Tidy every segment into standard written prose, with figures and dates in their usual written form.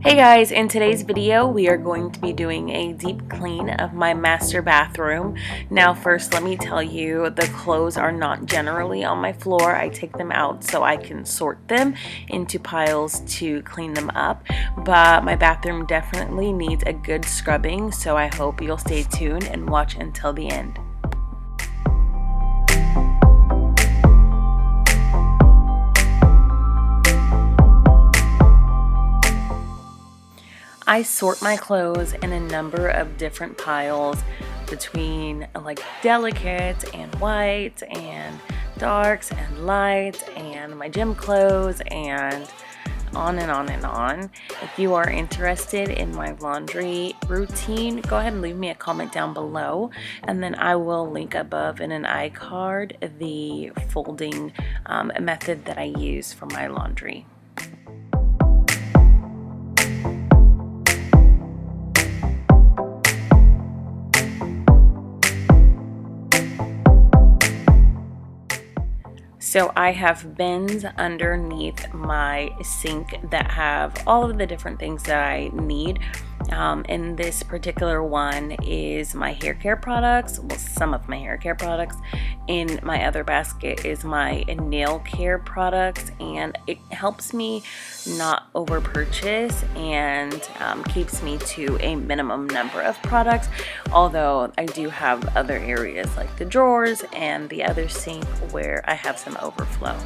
Hey guys, in today's video we are going to be doing a deep clean of my master bathroom. Now first let me tell you, the clothes are not generally on my floor. I take them out so I can sort them into piles to clean them up, but my bathroom definitely needs a good scrubbing, so I hope you'll stay tuned and watch until the end. I sort my clothes in a number of different piles between like delicates and whites and darks and lights and my gym clothes and on and on and on. If you are interested in my laundry routine, go ahead and leave me a comment down below, and then I will link above in an iCard the folding method that I use for my laundry. So I have bins underneath my sink that have all of the different things that I need. And this particular one is my hair care products, well, some of my hair care products. In my other basket is my nail care products, and it helps me not over purchase and keeps me to a minimum number of products, although I do have other areas like the drawers and the other sink where I have some overflow.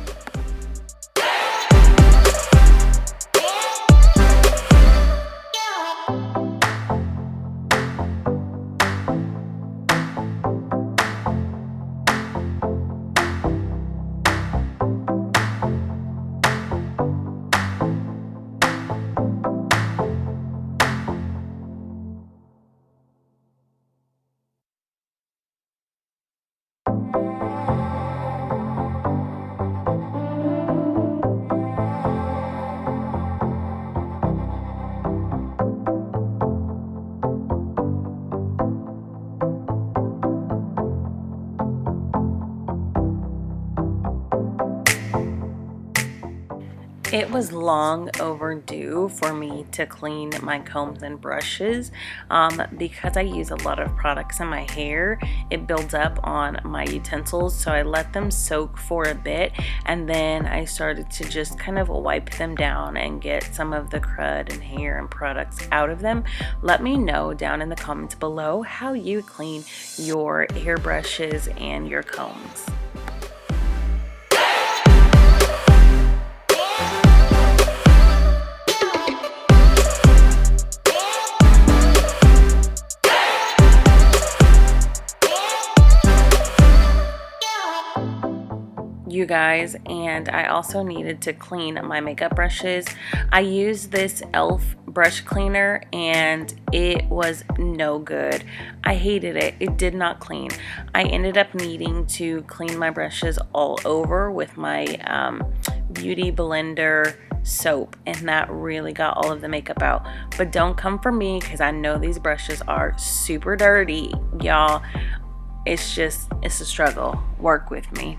It was long overdue for me to clean my combs and brushes because I use a lot of products in my hair. It builds up on my utensils, so I let them soak for a bit, and then I started to just kind of wipe them down and get some of the crud and hair and products out of them. Let me know down in the comments below how you clean your hair brushes and your combs. You guys, and I also needed to clean my makeup brushes. I used this e.l.f. brush cleaner and it was no good. I hated it. It did not clean. I ended up needing to clean my brushes all over with my beauty blender soap, and that really got all of the makeup out. But don't come for me because I know these brushes are super dirty, y'all. It's a struggle. Work with me.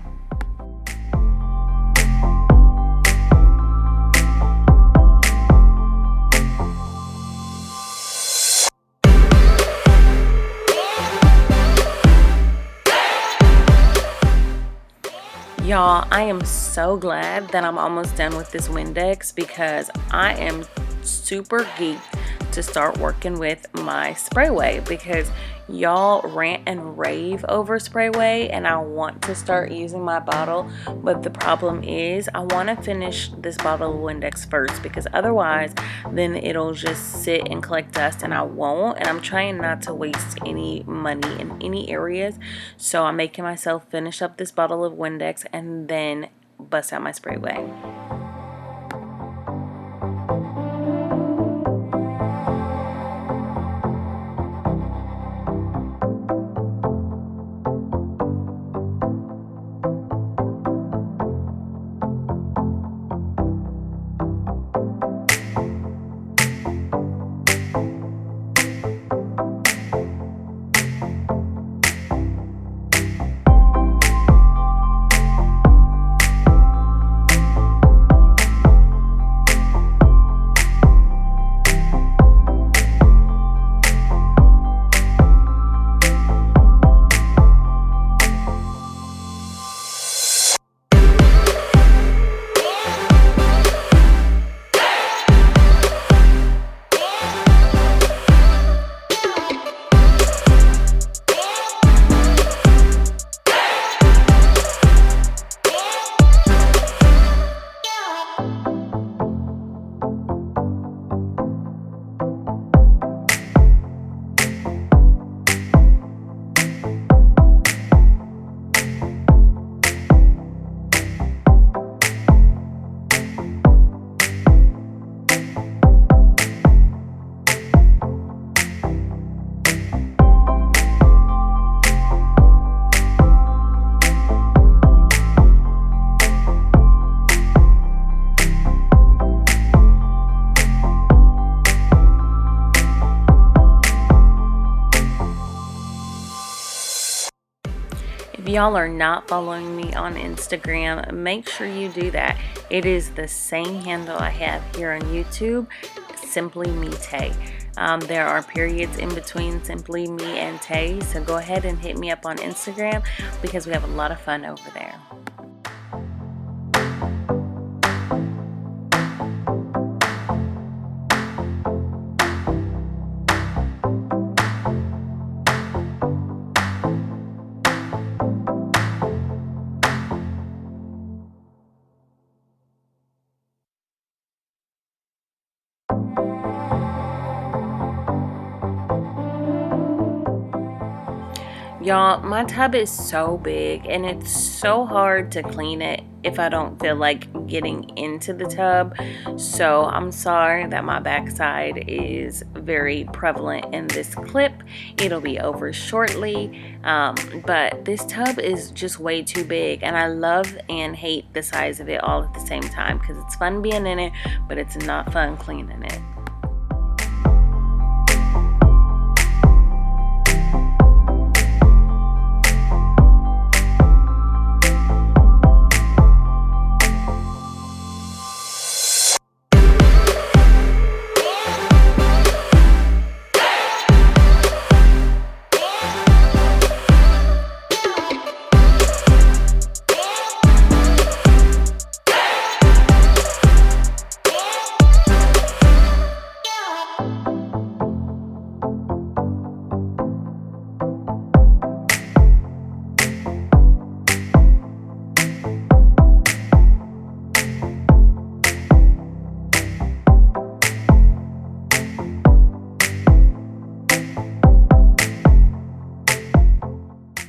Y'all, I am so glad that I'm almost done with this Windex because I am super geeked to start working with my Sprayway, because y'all rant and rave over Sprayway and I want to start using my bottle, but the problem is I want to finish this bottle of Windex first, because otherwise then it'll just sit and collect dust and I won't, and I'm trying not to waste any money in any areas, so I'm making myself finish up this bottle of Windex and then bust out my Sprayway. y'all are not following me on Instagram, make sure you do that. It is the same handle I have here on YouTube, Simply Me Tay. There are periods in between Simply Me and Tay, so go ahead and hit me up on Instagram because we have a lot of fun over there. Y'all, my tub is so big and it's so hard to clean it if I don't feel like getting into the tub. So I'm sorry that my backside is very prevalent in this clip. It'll be over shortly. But this tub is just way too big, and I love and hate the size of it all at the same time because it's fun being in it, but it's not fun cleaning it.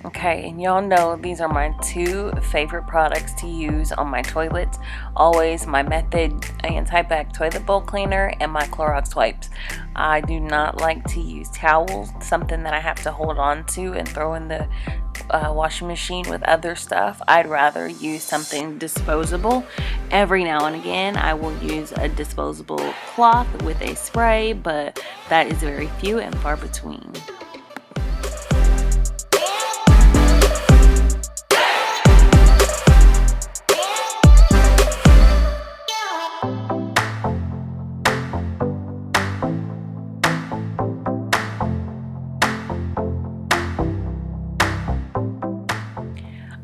Okay, and y'all know these are my two favorite products to use on my toilets. Always my Method anti-bac toilet bowl cleaner and my Clorox wipes. I do not like to use towels, something that I have to hold on to and throw in the washing machine with other stuff. I'd rather use something disposable. Every now and again I will use a disposable cloth with a spray, but that is very few and far between.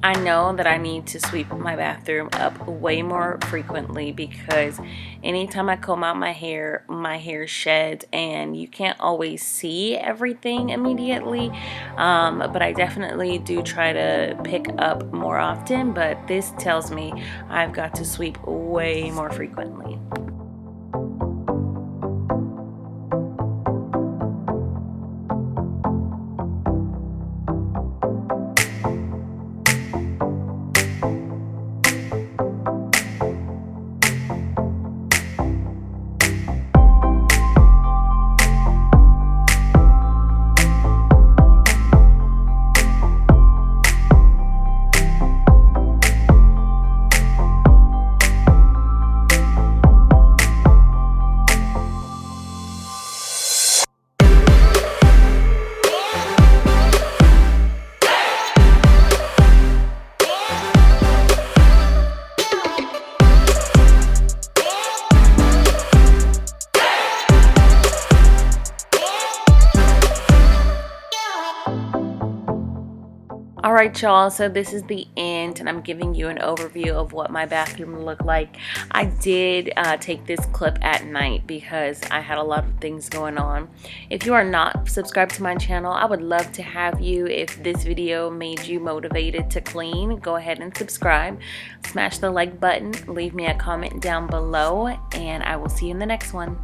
I know that I need to sweep my bathroom up way more frequently because anytime I comb out my hair sheds and you can't always see everything immediately. But I definitely do try to pick up more often, but this tells me I've got to sweep way more frequently. Alright y'all, so this is the end and I'm giving you an overview of what my bathroom looked like. I did take this clip at night because I had a lot of things going on. If you are not subscribed to my channel, I would love to have you. If this video made you motivated to clean, go ahead and subscribe. Smash the like button, leave me a comment down below, and I will see you in the next one.